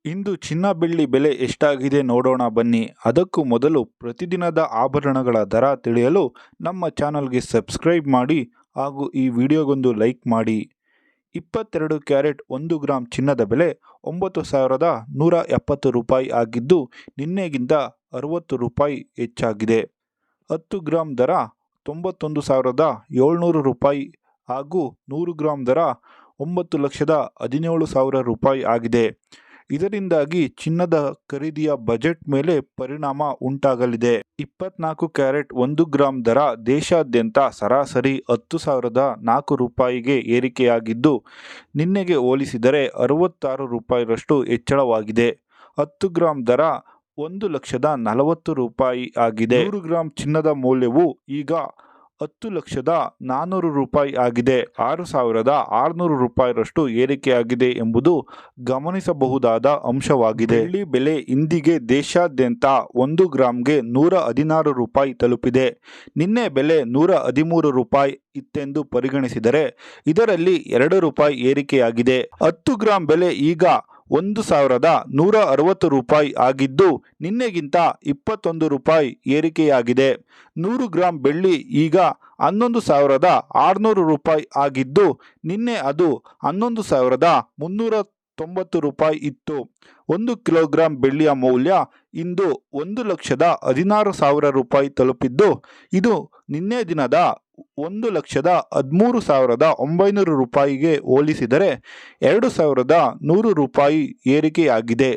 ಇಂದು ಚಿನ್ನ ಬೆಳ್ಳಿ ಬೆಲೆ ಎಷ್ಟಾಗಿದೆ ನೋಡೋಣ ಬನ್ನಿ. ಅದಕ್ಕೂ ಮೊದಲು ಪ್ರತಿದಿನದ ಆಭರಣಗಳ ದರ ತಿಳಿಯಲು ನಮ್ಮ ಚಾನಲ್ಗೆ ಸಬ್ಸ್ಕ್ರೈಬ್ ಮಾಡಿ ಹಾಗೂ ಈ ವಿಡಿಯೋಗೊಂದು ಲೈಕ್ ಮಾಡಿ. 22 ಕ್ಯಾರೆಟ್ 1 ಗ್ರಾಂ ಚಿನ್ನದ ಬೆಲೆ 9,170 ರೂಪಾಯಿ ಆಗಿದ್ದು ನಿನ್ನೆಗಿಂತ 60 ರೂಪಾಯಿ ಹೆಚ್ಚಾಗಿದೆ. 10 ಗ್ರಾಂ ದರ 91,700 ರೂಪಾಯಿ ಹಾಗೂ 100 ಗ್ರಾಂ ದರ 9,17,000 ರೂಪಾಯಿ ಆಗಿದೆ. ಇದರಿಂದಾಗಿ ಚಿನ್ನದ ಖರೀದಿಯ ಬಜೆಟ್ ಮೇಲೆ ಪರಿಣಾಮ ಉಂಟಾಗಲಿದೆ. 24 ಕ್ಯಾರೆಟ್ 1 ಗ್ರಾಂ ದರ ದೇಶಾದ್ಯಂತ ಸರಾಸರಿ 10,004 ರೂಪಾಯಿಗೆ ಏರಿಕೆಯಾಗಿದ್ದು ನಿನ್ನೆಗೆ ಹೋಲಿಸಿದರೆ 66 ರೂಪಾಯಿರಷ್ಟು ಹೆಚ್ಚಳವಾಗಿದೆ. 10 ಗ್ರಾಂ ದರ 1,40,000 ರೂಪಾಯಿ ಆಗಿದೆ. 100 ಗ್ರಾಂ ಚಿನ್ನದ ಮೌಲ್ಯವು ಈಗ 10,400,000 ರೂಪಾಯಿ ಆಗಿದೆ. 6,600 ರೂಪಾಯಿರಷ್ಟು ಏರಿಕೆಯಾಗಿದೆ ಎಂಬುದು ಗಮನಿಸಬಹುದಾದ ಅಂಶವಾಗಿದೆ. ಬೆಳ್ಳಿ ಬೆಲೆ ಇಂದಿಗೆ ದೇಶಾದ್ಯಂತ 1 ಗ್ರಾಂಗೆ 116 ರೂಪಾಯಿ ತಲುಪಿದೆ. ನಿನ್ನೆ ಬೆಲೆ 113 ರೂಪಾಯಿ ಇತ್ತೆಂದು ಪರಿಗಣಿಸಿದರೆ ಇದರಲ್ಲಿ 2 ರೂಪಾಯಿ ಏರಿಕೆಯಾಗಿದೆ. 10 ಗ್ರಾಂ ಬೆಲೆ ಈಗ 1,160 ರೂಪಾಯಿ ಆಗಿದ್ದು ನಿನ್ನೆಗಿಂತ 21 ರೂಪಾಯಿ ಏರಿಕೆಯಾಗಿದೆ. 100 ಗ್ರಾಂ ಬೆಳ್ಳಿ ಈಗ 11,600 ರೂಪಾಯಿ ಆಗಿದ್ದು ನಿನ್ನೆ ಅದು 11,390 ರೂಪಾಯಿ ಇತ್ತು. 1 ಕಿಲೋಗ್ರಾಂ ಬೆಳ್ಳಿಯ ಮೌಲ್ಯ ಇಂದು 1,16,000 ರೂಪಾಯಿ ತಲುಪಿದ್ದು ಇದು ನಿನ್ನೆ ದಿನದ 1,13,900 ರೂಪಾಯಿಗೆ ಹೋಲಿಸಿದರೆ 2,100 ರೂಪಾಯಿ ಏರಿಕೆಯಾಗಿದೆ.